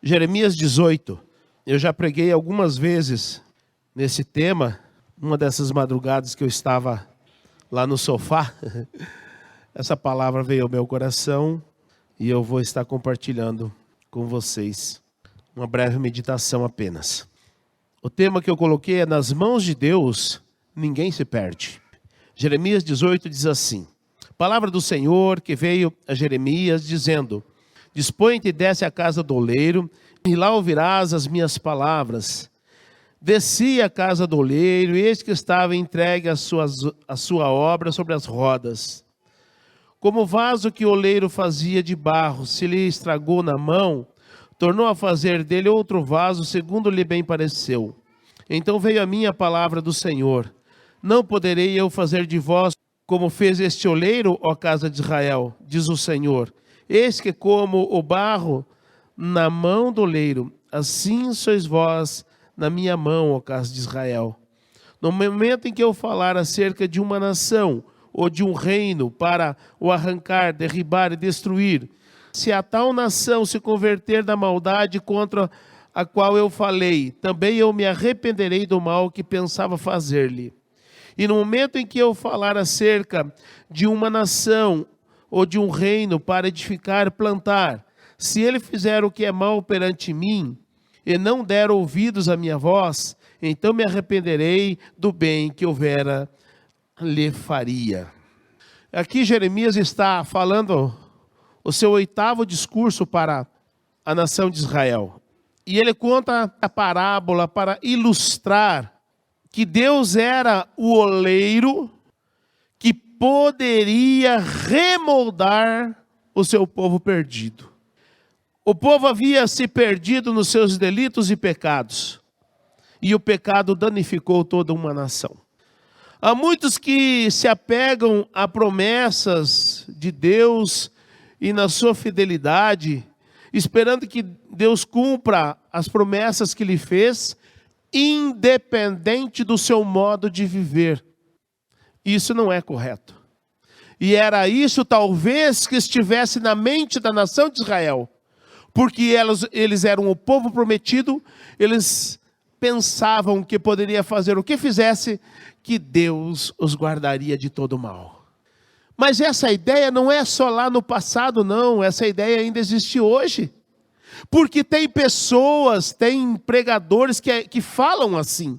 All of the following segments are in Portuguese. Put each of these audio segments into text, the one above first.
Jeremias 18. Eu já preguei algumas vezes nesse tema. Uma dessas madrugadas que eu estava lá no sofá, essa palavra veio ao meu coração e eu vou estar compartilhando com vocês. Uma breve meditação apenas. O tema que eu coloquei é: nas mãos de Deus, ninguém se perde. Jeremias 18 diz assim: palavra do Senhor que veio a Jeremias dizendo: dispõe-te e desce à casa do oleiro, e lá ouvirás as minhas palavras. Desci à casa do oleiro, e eis que estava entregue a sua obra sobre as rodas. Como o vaso que o oleiro fazia de barro se lhe estragou na mão, tornou a fazer dele outro vaso, segundo lhe bem pareceu. Então veio a mim a palavra do Senhor: não poderei eu fazer de vós como fez este oleiro, ó casa de Israel, diz o Senhor. Eis que como o barro na mão do oleiro, assim sois vós na minha mão, ó casa de Israel. No momento em que eu falar acerca de uma nação ou de um reino para o arrancar, derribar e destruir, se a tal nação se converter da maldade contra a qual eu falei, também eu me arrependerei do mal que pensava fazer-lhe. E no momento em que eu falar acerca de uma nação ou de um reino para edificar e plantar, se ele fizer o que é mal perante mim, e não der ouvidos à minha voz, então me arrependerei do bem que houvera lhe faria. Aqui Jeremias está falando o seu 8º discurso para a nação de Israel. E ele conta a parábola para ilustrar que Deus era o oleiro que poderia remoldar o seu povo perdido. O povo havia se perdido nos seus delitos e pecados, e o pecado danificou toda uma nação. Há muitos que se apegam a promessas de Deus e na sua fidelidade, esperando que Deus cumpra as promessas que lhe fez, independente do seu modo de viver. Isso não é correto. E era isso talvez que estivesse na mente da nação de Israel. Porque eles eram o povo prometido, eles pensavam que poderia fazer o que fizesse, que Deus os guardaria de todo mal. Mas essa ideia não é só lá no passado, não. Essa ideia ainda existe hoje. Porque tem pessoas, tem pregadores que falam assim.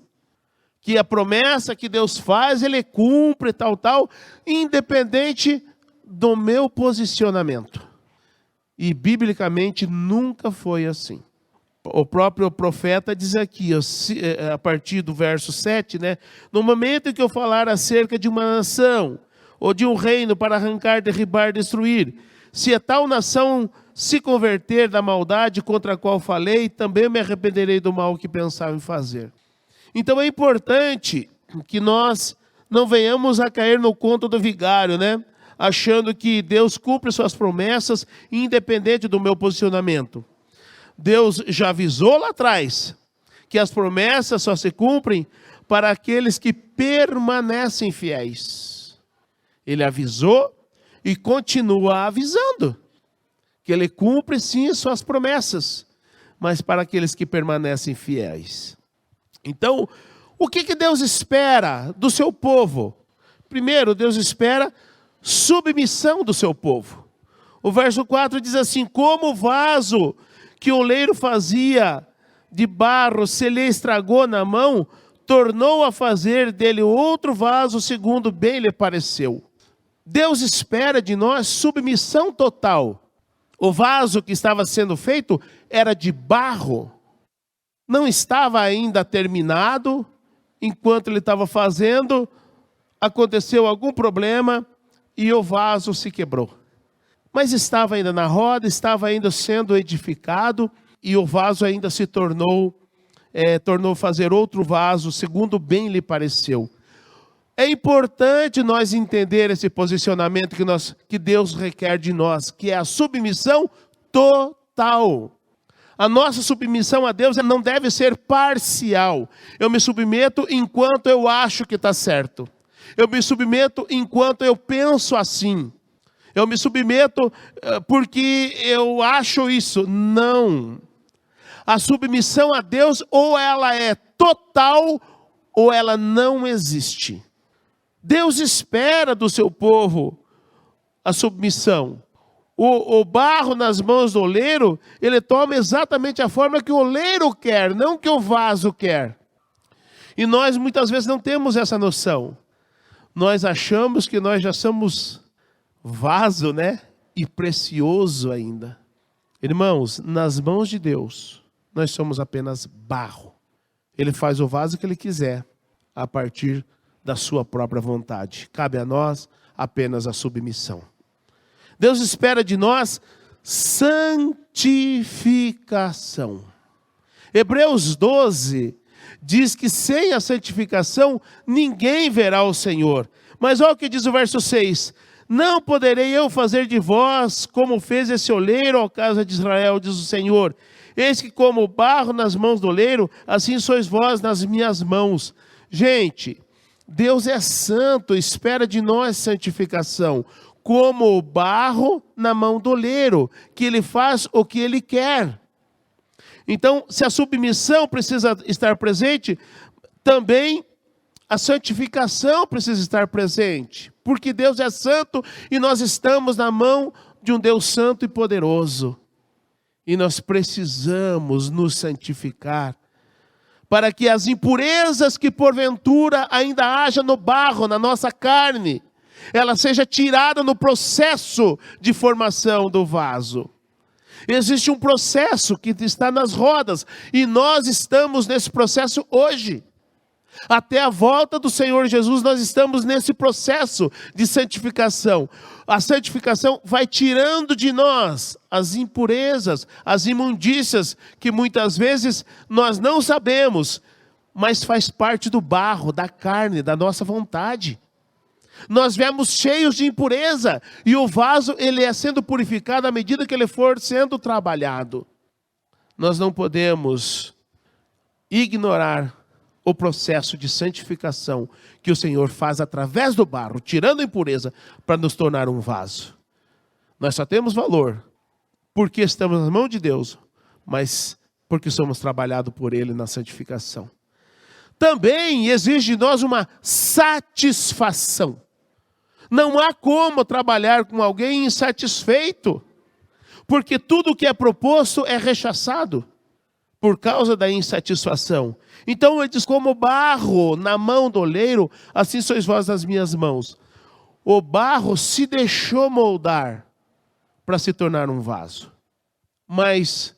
Que a promessa que Deus faz, Ele cumpre, tal, independente do meu posicionamento. E biblicamente nunca foi assim. O próprio profeta diz aqui, a partir do verso 7, né? No momento em que eu falar acerca de uma nação, ou de um reino para arrancar, derribar, destruir, se a tal nação se converter da maldade contra a qual falei, também me arrependerei do mal que pensava em fazer. Então é importante que nós não venhamos a cair no conto do vigário, né? Achando que Deus cumpre suas promessas independente do meu posicionamento. Deus já avisou lá atrás que as promessas só se cumprem para aqueles que permanecem fiéis. Ele avisou e continua avisando que Ele cumpre sim suas promessas, mas para aqueles que permanecem fiéis. Então, o que Deus espera do seu povo? Primeiro, Deus espera submissão do seu povo. O verso 4 diz assim: como o vaso que o oleiro fazia de barro se lhe estragou na mão, tornou a fazer dele outro vaso segundo bem lhe pareceu. Deus espera de nós submissão total. O vaso que estava sendo feito era de barro. Não estava ainda terminado. Enquanto ele estava fazendo, aconteceu algum problema e o vaso se quebrou. Mas estava ainda na roda, estava ainda sendo edificado e o vaso ainda se tornou fazer outro vaso, segundo bem lhe pareceu. É importante nós entender esse posicionamento que Deus requer de nós, que é a submissão total. A nossa submissão a Deus não deve ser parcial. Eu me submeto enquanto eu acho que está certo. Eu me submeto enquanto eu penso assim. Eu me submeto porque eu acho isso. Não. A submissão a Deus, ou ela é total, ou ela não existe. Deus espera do seu povo a submissão. O barro nas mãos do oleiro, ele toma exatamente a forma que o oleiro quer, não que o vaso quer. E nós muitas vezes não temos essa noção. Nós achamos que nós já somos vaso, né? E precioso ainda. Irmãos, nas mãos de Deus, nós somos apenas barro. Ele faz o vaso que Ele quiser, a partir da sua própria vontade. Cabe a nós apenas a submissão. Deus espera de nós santificação. Hebreus 12 diz que sem a santificação ninguém verá o Senhor. Mas olha o que diz o verso 6. Não poderei eu fazer de vós como fez esse oleiro ao casa de Israel, diz o Senhor. Eis que como barro nas mãos do oleiro, assim sois vós nas minhas mãos. Gente, Deus é santo, espera de nós santificação. Como o barro na mão do oleiro, que ele faz o que ele quer. Então, se a submissão precisa estar presente, também a santificação precisa estar presente. Porque Deus é santo e nós estamos na mão de um Deus santo e poderoso. E nós precisamos nos santificar, para que as impurezas que porventura ainda haja no barro, na nossa carne, ela seja tirada no processo de formação do vaso. Existe um processo que está nas rodas, e nós estamos nesse processo hoje. Até a volta do Senhor Jesus, nós estamos nesse processo de santificação. A santificação vai tirando de nós as impurezas, as imundícias, que muitas vezes nós não sabemos, mas faz parte do barro, da carne, da nossa vontade. Nós viemos cheios de impureza, e o vaso ele é sendo purificado à medida que ele for sendo trabalhado. Nós não podemos ignorar o processo de santificação que o Senhor faz através do barro, tirando a impureza para nos tornar um vaso. Nós só temos valor porque estamos na mão de Deus, mas porque somos trabalhados por Ele na santificação. Também exige de nós uma satisfação. Não há como trabalhar com alguém insatisfeito, porque tudo que é proposto é rechaçado por causa da insatisfação. Então ele diz, como barro na mão do oleiro, assim sois vós nas minhas mãos. O barro se deixou moldar para se tornar um vaso. Mas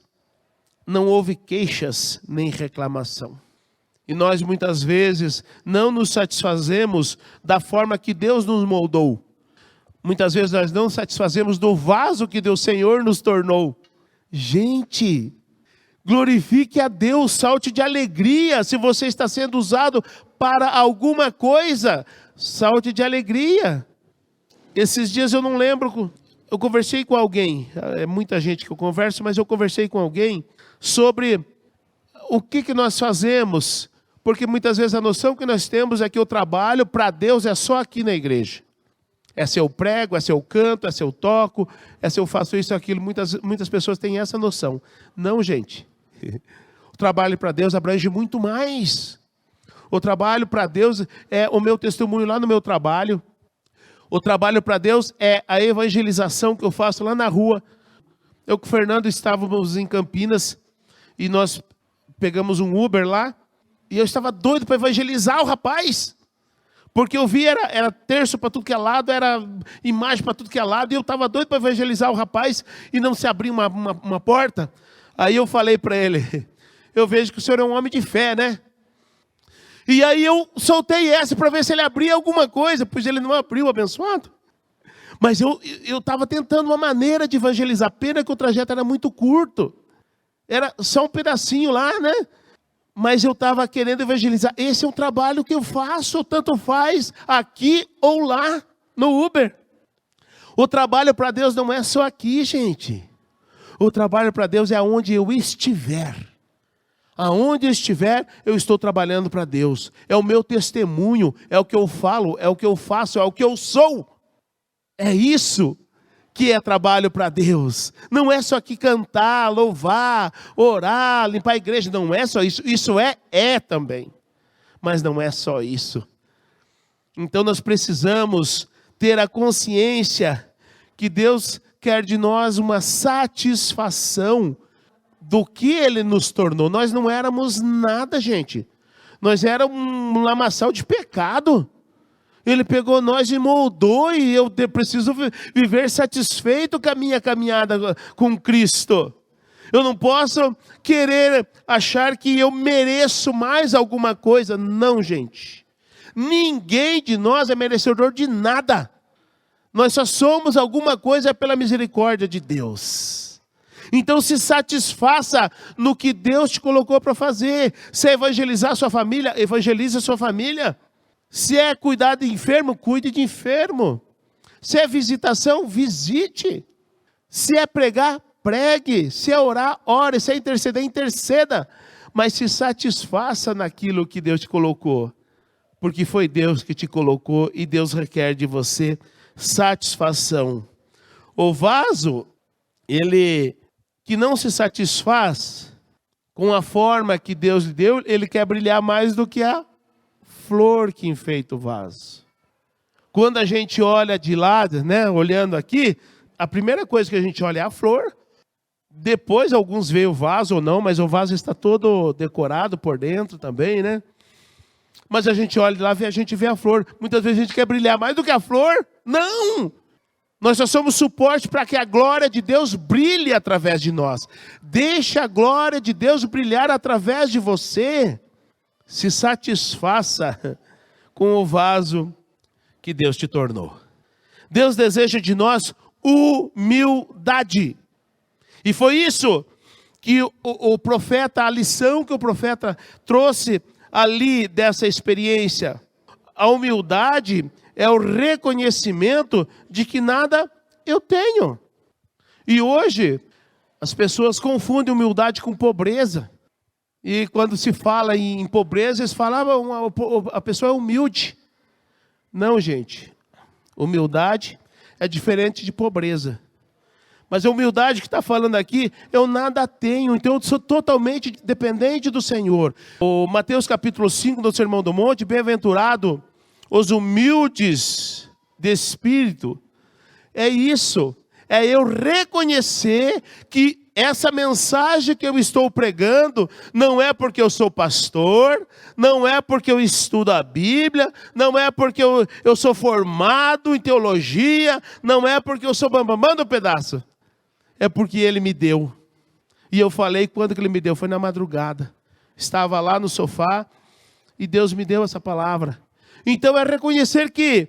não houve queixas nem reclamação. E nós muitas vezes não nos satisfazemos da forma que Deus nos moldou. Muitas vezes nós não satisfazemos do vaso que Deus Senhor nos tornou. Gente, glorifique a Deus, salte de alegria. Se você está sendo usado para alguma coisa, salte de alegria. Esses dias eu não lembro, eu conversei com alguém, é muita gente que eu converso, mas eu conversei com alguém sobre o que nós fazemos. Porque muitas vezes a noção que nós temos é que o trabalho para Deus é só aqui na igreja. É se eu prego, é se eu canto, é se eu toco, é se eu faço isso e aquilo. Muitas pessoas têm essa noção. Não, gente. O trabalho para Deus abrange muito mais. O trabalho para Deus é o meu testemunho lá no meu trabalho. O trabalho para Deus é a evangelização que eu faço lá na rua. Eu com o Fernando estávamos em Campinas e nós pegamos um Uber lá. E eu estava doido para evangelizar o rapaz. Porque eu vi, era terço para tudo que é lado, era imagem para tudo que é lado. E eu estava doido para evangelizar o rapaz e não se abrir uma porta. Aí eu falei para ele, eu vejo que o senhor é um homem de fé, né? E aí eu soltei essa para ver se ele abria alguma coisa, pois ele não abriu, abençoado. Mas eu estava tentando uma maneira de evangelizar. Pena que o trajeto era muito curto. Era só um pedacinho lá, né? Mas eu estava querendo evangelizar. Esse é um trabalho que eu faço, tanto faz aqui ou lá no Uber. O trabalho para Deus não é só aqui, gente. O trabalho para Deus é aonde eu estiver. Aonde eu estiver, eu estou trabalhando para Deus. É o meu testemunho, é o que eu falo, é o que eu faço, é o que eu sou. É isso que é trabalho para Deus. Não é só que cantar, louvar, orar, limpar a igreja. Não é só isso. Isso é também. Mas não é só isso. Então nós precisamos ter a consciência que Deus quer de nós uma satisfação do que Ele nos tornou. Nós não éramos nada, gente. Nós éramos um lamaçal de pecado. Ele pegou nós e moldou, e eu preciso viver satisfeito com a minha caminhada com Cristo. Eu não posso querer achar que eu mereço mais alguma coisa. Não, gente. Ninguém de nós é merecedor de nada. Nós só somos alguma coisa pela misericórdia de Deus. Então se satisfaça no que Deus te colocou para fazer. Se é evangelizar sua família, evangelize a sua família. Se é cuidar de enfermo, cuide de enfermo. Se é visitação, visite. Se é pregar, pregue. Se é orar, ore. Se é interceder, interceda. Mas se satisfaça naquilo que Deus te colocou. Porque foi Deus que te colocou e Deus requer de você satisfação. O vaso, ele que não se satisfaz com a forma que Deus lhe deu, ele quer brilhar mais do que a flor que enfeita o vaso. Quando a gente olha de lado, né, olhando aqui, a primeira coisa que a gente olha é a flor. Depois alguns veem o vaso ou não, mas o vaso está todo decorado por dentro também, né? Mas a gente olha lá e a gente vê a flor. Muitas vezes a gente quer brilhar mais do que a flor. Não! Nós só somos suporte para que a glória de Deus brilhe através de nós. Deixe a glória de Deus brilhar através de você. Se satisfaça com o vaso que Deus te tornou. Deus deseja de nós humildade. E foi isso que o profeta, a lição que o profeta trouxe ali dessa experiência. A humildade é o reconhecimento de que nada eu tenho. E hoje as pessoas confundem humildade com pobreza. E quando se fala em pobreza, eles falavam, a pessoa é humilde. Não, gente. Humildade é diferente de pobreza. Mas a humildade que está falando aqui, eu nada tenho, então eu sou totalmente dependente do Senhor. O Mateus capítulo 5 do Sermão do Monte, bem-aventurado os humildes de espírito. É isso, é eu reconhecer que essa mensagem que eu estou pregando não é porque eu sou pastor, não é porque eu estudo a Bíblia, não é porque eu sou formado em teologia, não é porque eu sou bambambam do pedaço. É porque Ele me deu. E eu falei quando que Ele me deu, foi na madrugada. Estava lá no sofá e Deus me deu essa palavra. Então é reconhecer que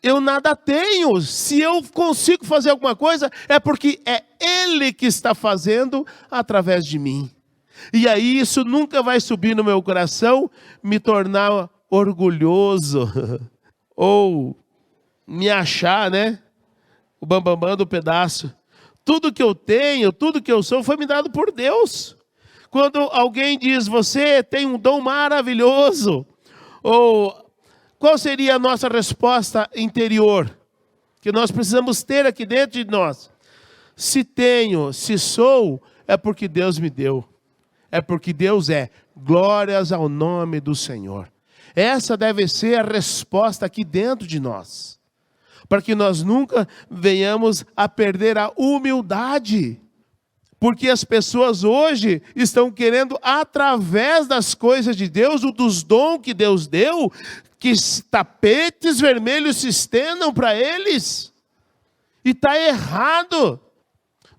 eu nada tenho. Se eu consigo fazer alguma coisa, é porque é Ele que está fazendo através de mim. E aí isso nunca vai subir no meu coração, me tornar orgulhoso, ou me achar, né? O bambambam do pedaço. Tudo que eu tenho, tudo que eu sou, foi me dado por Deus. Quando alguém diz, você tem um dom maravilhoso, ou qual seria a nossa resposta interior? Que nós precisamos ter aqui dentro de nós. Se tenho, se sou, é porque Deus me deu. É porque Deus é. Glórias ao nome do Senhor. Essa deve ser a resposta aqui dentro de nós. Para que nós nunca venhamos a perder a humildade. Porque as pessoas hoje estão querendo, através das coisas de Deus, dos dons que Deus deu, que tapetes vermelhos se estendam para eles. E está errado.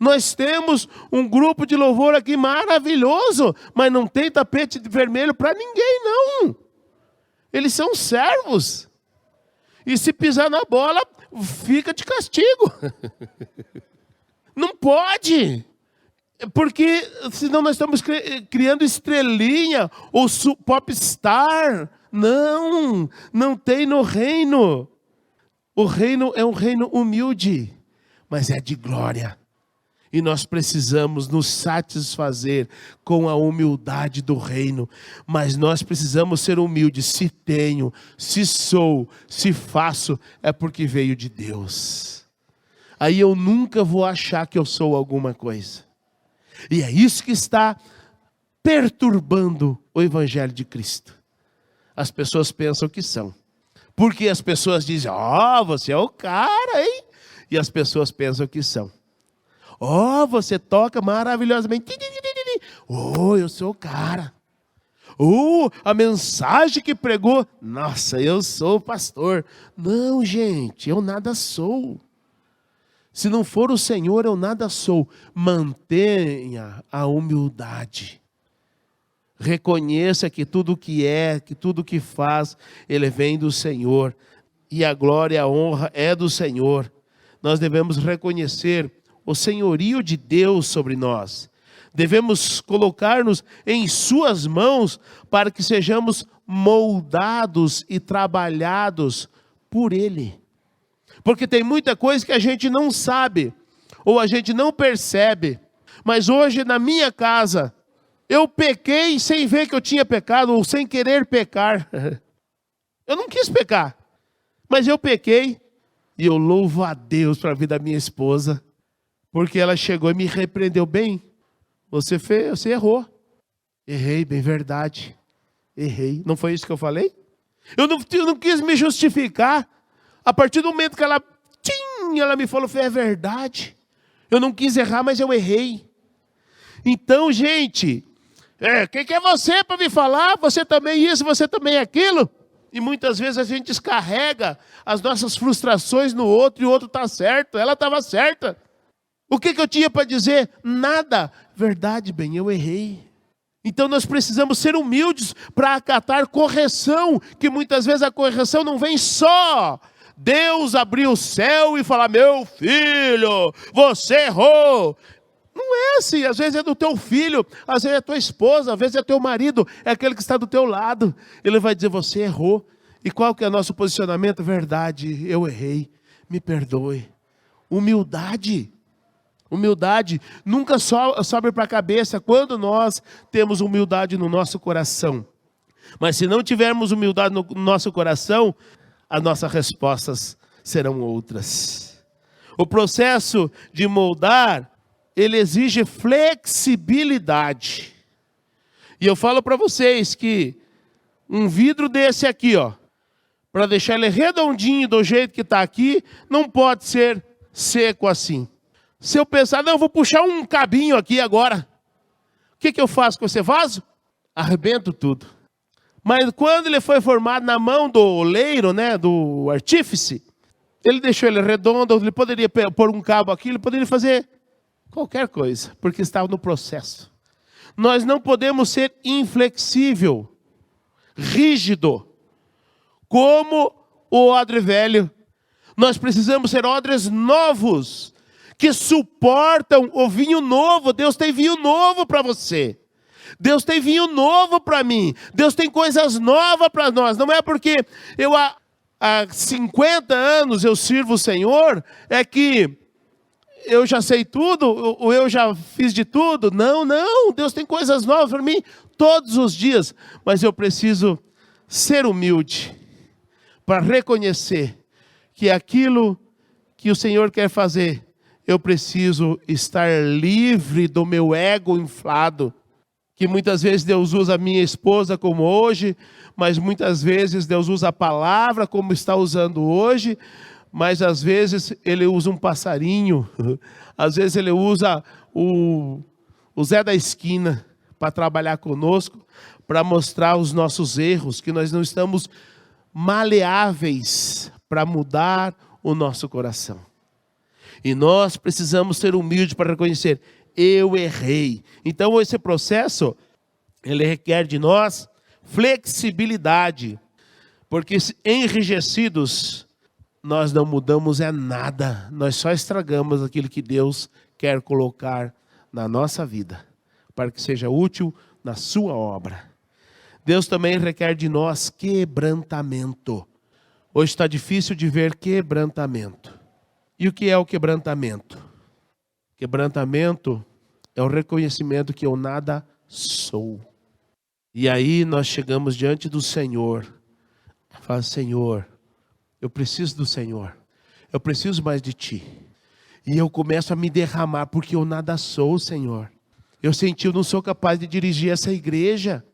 Nós temos um grupo de louvor aqui maravilhoso, mas não tem tapete vermelho para ninguém, não. Eles são servos. E se pisar na bola, fica de castigo. Não pode. Porque senão nós estamos criando estrelinha ou popstar. Não, não tem no reino. O reino é um reino humilde, mas é de glória. E nós precisamos nos satisfazer com a humildade do reino. Mas nós precisamos ser humildes. Se tenho, se sou, se faço, é porque veio de Deus. aí eu nunca vou achar que eu sou alguma coisa. E é isso que está perturbando o Evangelho de Cristo. As pessoas pensam que são. Porque as pessoas dizem, você é o cara, hein? E as pessoas pensam que são. Você toca maravilhosamente. Eu sou o cara. A mensagem que pregou. Nossa, eu sou o pastor. Não, gente, eu nada sou. Se não for o Senhor, eu nada sou. Mantenha a humildade. Reconheça que tudo que é, que tudo que faz, Ele vem do Senhor. E a glória e a honra é do Senhor. Nós devemos reconhecer o senhorio de Deus sobre nós. Devemos colocar-nos em suas mãos para que sejamos moldados e trabalhados por Ele. Porque tem muita coisa que a gente não sabe, ou a gente não percebe. Mas hoje na minha casa, eu pequei sem ver que eu tinha pecado, ou sem querer pecar. Eu não quis pecar, mas eu pequei. E eu louvo a Deus para a vida da minha esposa, porque ela chegou e me repreendeu bem. Você errou. Errei, bem verdade. Errei. Não foi isso que eu falei? Eu não quis me justificar. A partir do momento que ela me falou, foi a verdade. Eu não quis errar, mas eu errei. Então, gente, quem que é você para me falar? Você também isso, você também aquilo? E muitas vezes a gente descarrega as nossas frustrações no outro e o outro está certo, ela estava certa. O que eu tinha para dizer? Nada. Verdade, bem, eu errei. Então nós precisamos ser humildes para acatar correção, que muitas vezes a correção não vem só Deus abrir o céu e falar, meu filho, você errou. Não é assim, às vezes é do teu filho, às vezes é tua esposa, às vezes é teu marido, é aquele que está do teu lado. Ele vai dizer, você errou. E qual que é o nosso posicionamento? Verdade, eu errei, me perdoe. Humildade. Humildade nunca sobe para a cabeça quando nós temos humildade no nosso coração. Mas se não tivermos humildade no nosso coração, as nossas respostas serão outras. O processo de moldar, ele exige flexibilidade. E eu falo para vocês que um vidro desse aqui, para deixar ele redondinho do jeito que está aqui, não pode ser seco assim. Se eu pensar, não, eu vou puxar um cabinho aqui agora. O que eu faço com esse vaso? Arrebento tudo. Mas quando ele foi formado na mão do oleiro, do artífice, ele deixou ele redondo, ele poderia pôr um cabo aqui, ele poderia fazer qualquer coisa, porque estava no processo. Nós não podemos ser inflexível, rígido, como o odre velho. Nós precisamos ser odres novos, que suportam o vinho novo. Deus tem vinho novo para você. Deus tem vinho novo para mim. Deus tem coisas novas para nós. Não é porque eu há 50 anos eu sirvo o Senhor, é que eu já sei tudo, ou eu já fiz de tudo. Não, Deus tem coisas novas para mim todos os dias. Mas eu preciso ser humilde para reconhecer que aquilo que o Senhor quer fazer, eu preciso estar livre do meu ego inflado. Que muitas vezes Deus usa a minha esposa como hoje, mas muitas vezes Deus usa a palavra como está usando hoje, mas às vezes Ele usa um passarinho, às vezes Ele usa o Zé da esquina para trabalhar conosco, para mostrar os nossos erros, que nós não estamos maleáveis para mudar o nosso coração. E nós precisamos ser humildes para reconhecer, eu errei. Então esse processo, ele requer de nós flexibilidade, porque enrijecidos, nós não mudamos nada, nós só estragamos aquilo que Deus quer colocar na nossa vida, para que seja útil na sua obra. Deus também requer de nós quebrantamento. Hoje está difícil de ver quebrantamento. E o que é o quebrantamento? Quebrantamento é o reconhecimento que eu nada sou. E aí nós chegamos diante do Senhor. Fala, Senhor, eu preciso do Senhor. Eu preciso mais de Ti. E eu começo a me derramar, porque eu nada sou, Senhor. Eu senti, eu não sou capaz de dirigir essa igreja.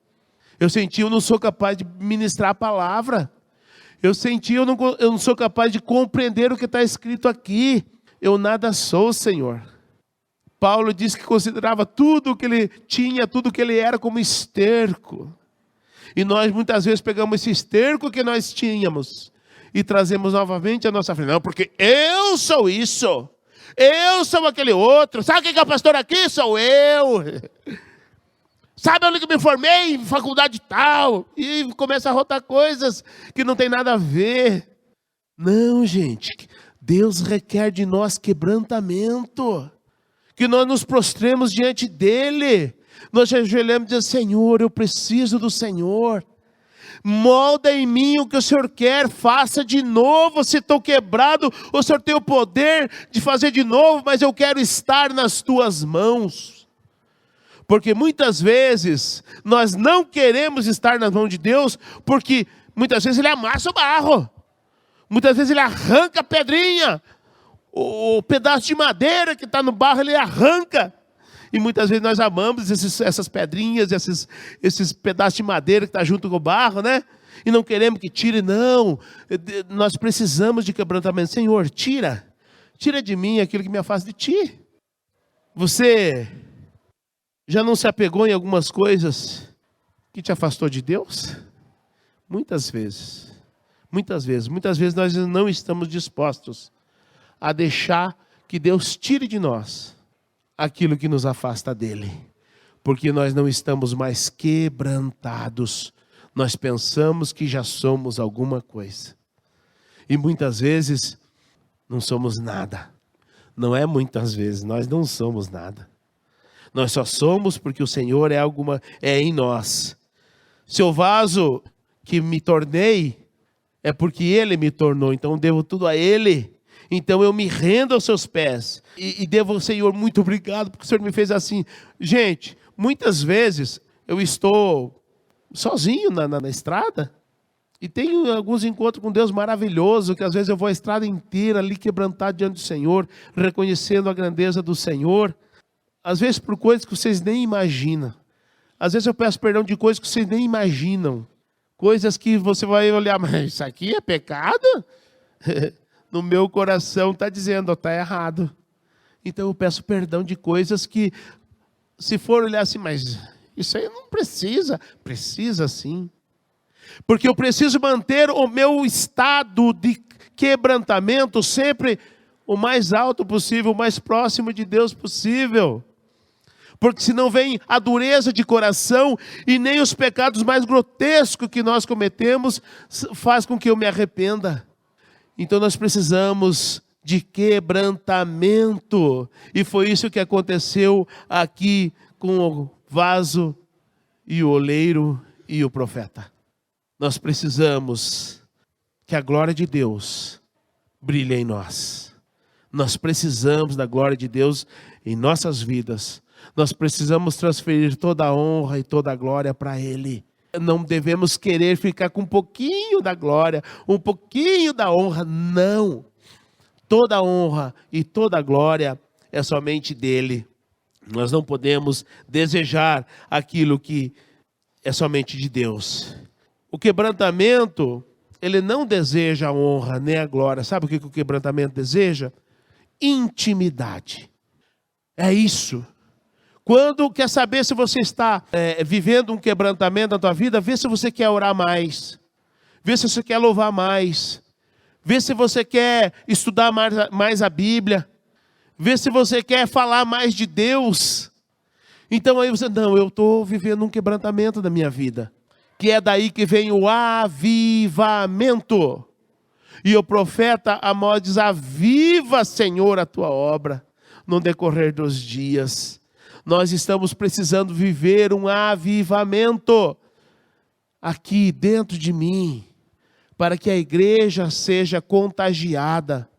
Eu senti, eu não sou capaz de ministrar a palavra. Eu senti, eu não sou capaz de compreender o que está escrito aqui. Eu nada sou, Senhor. Paulo disse que considerava tudo o que ele tinha, tudo o que ele era como esterco. E nós muitas vezes pegamos esse esterco que nós tínhamos e trazemos novamente à nossa frente. Não, porque eu sou isso. Eu sou aquele outro. Sabe quem que é o pastor aqui? Sou eu. Sabe onde que me formei? Em faculdade tal. E começa a rotar coisas que não tem nada a ver. Não, gente. Deus requer de nós quebrantamento. Que nós nos prostremos diante dEle. Nós ajoelhamos e dizemos, Senhor, eu preciso do Senhor. Molda em mim o que o Senhor quer, faça de novo. Se estou quebrado, o Senhor tem o poder de fazer de novo, mas eu quero estar nas tuas mãos. Porque muitas vezes nós não queremos estar nas mãos de Deus, porque muitas vezes Ele amassa o barro, muitas vezes Ele arranca a pedrinha, o pedaço de madeira que está no barro Ele arranca. E muitas vezes nós amamos essas pedrinhas, esses pedaços de madeira que está junto com o barro, né? E não queremos que tire, não. Nós precisamos de quebrantamento. Senhor, tira de mim aquilo que me afasta de Ti. Você já não se apegou em algumas coisas que te afastou de Deus? Muitas vezes. Muitas vezes nós não estamos dispostos a deixar que Deus tire de nós aquilo que nos afasta dele, porque nós não estamos mais quebrantados, nós pensamos que já somos alguma coisa, e muitas vezes não somos nada. Não é muitas vezes, nós não somos nada, nós só somos porque o Senhor é em nós. Se o vaso que me tornei, é porque Ele me tornou, então eu devo tudo a Ele. Então eu me rendo aos seus pés e devo ao Senhor muito obrigado, porque o Senhor me fez assim. Gente, muitas vezes eu estou sozinho na estrada e tenho alguns encontros com Deus maravilhosos, que às vezes eu vou a estrada inteira ali quebrantado diante do Senhor, reconhecendo a grandeza do Senhor, às vezes por coisas que vocês nem imaginam. Às vezes eu peço perdão de coisas que vocês nem imaginam, coisas que você vai olhar, mas isso aqui é pecado? No meu coração está dizendo, está errado. Então eu peço perdão de coisas que, se for olhar assim, mas isso aí não precisa. Precisa sim. Porque eu preciso manter o meu estado de quebrantamento sempre o mais alto possível, o mais próximo de Deus possível. Porque senão vem a dureza de coração e nem os pecados mais grotescos que nós cometemos faz com que eu me arrependa. Então nós precisamos de quebrantamento. E foi isso que aconteceu aqui com o vaso e o oleiro e o profeta. Nós precisamos que a glória de Deus brilhe em nós. Nós precisamos da glória de Deus em nossas vidas. Nós precisamos transferir toda a honra e toda a glória para Ele. Não devemos querer ficar com um pouquinho da glória, um pouquinho da honra. Não. Toda a honra e toda a glória é somente dele. Nós não podemos desejar aquilo que é somente de Deus. O quebrantamento, ele não deseja a honra nem a glória. Sabe o que o quebrantamento deseja? Intimidade. É isso. Quando quer saber se você está vivendo um quebrantamento na tua vida, vê se você quer orar mais. Vê se você quer louvar mais. Vê se você quer estudar mais a Bíblia. Vê se você quer falar mais de Deus. Então aí você, não, eu estou vivendo um quebrantamento da minha vida. Que é daí que vem o avivamento. E o profeta Amós diz, aviva, Senhor, a tua obra no decorrer dos dias. Nós estamos precisando viver um avivamento aqui dentro de mim, para que a igreja seja contagiada.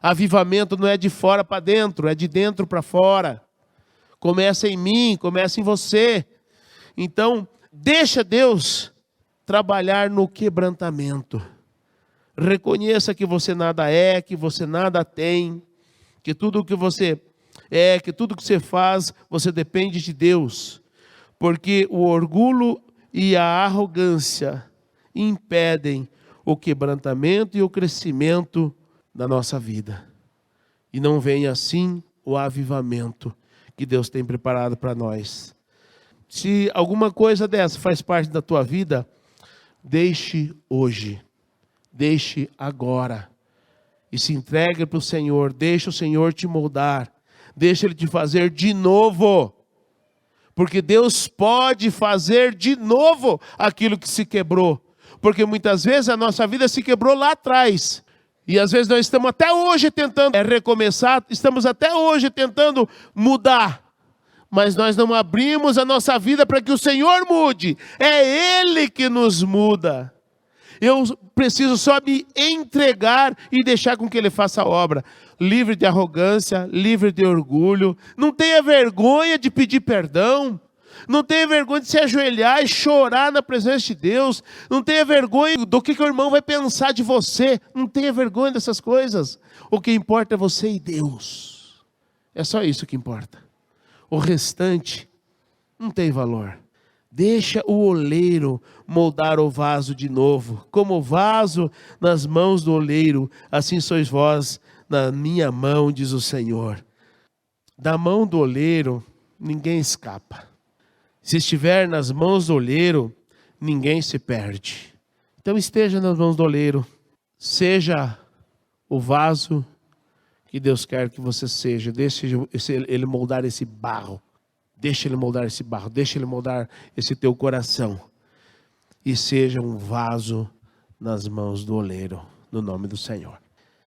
Avivamento não é de fora para dentro, é de dentro para fora. Começa em mim, começa em você. Então, deixa Deus trabalhar no quebrantamento. Reconheça que você nada é, que você nada tem, que tudo o que você que tudo que você faz, você depende de Deus. Porque o orgulho e a arrogância impedem o quebrantamento e o crescimento da nossa vida. E não vem assim o avivamento que Deus tem preparado para nós. Se alguma coisa dessa faz parte da tua vida, deixe hoje, deixe agora. E se entregue para o Senhor, deixe o Senhor te moldar, deixe Ele te fazer de novo. Porque Deus pode fazer de novo aquilo que se quebrou. Porque muitas vezes a nossa vida se quebrou lá atrás. E às vezes nós estamos até hoje tentando recomeçar, estamos até hoje tentando mudar. Mas nós não abrimos a nossa vida para que o Senhor mude. É Ele que nos muda. Eu preciso só me entregar e deixar com que Ele faça a obra. Livre de arrogância, livre de orgulho. Não tenha vergonha de pedir perdão. Não tenha vergonha de se ajoelhar e chorar na presença de Deus. Não tenha vergonha do que o irmão vai pensar de você. Não tenha vergonha dessas coisas. O que importa é você e Deus. É só isso que importa. O restante não tem valor. Deixa o oleiro moldar o vaso de novo. Como o vaso nas mãos do oleiro, assim sois vós na minha mão, diz o Senhor. Da mão do oleiro, ninguém escapa. Se estiver nas mãos do oleiro, ninguém se perde. Então esteja nas mãos do oleiro. Seja o vaso que Deus quer que você seja. Deixe Ele moldar esse barro. Deixe Ele moldar esse barro. Deixe Ele moldar esse teu coração. E seja um vaso nas mãos do oleiro. No nome do Senhor.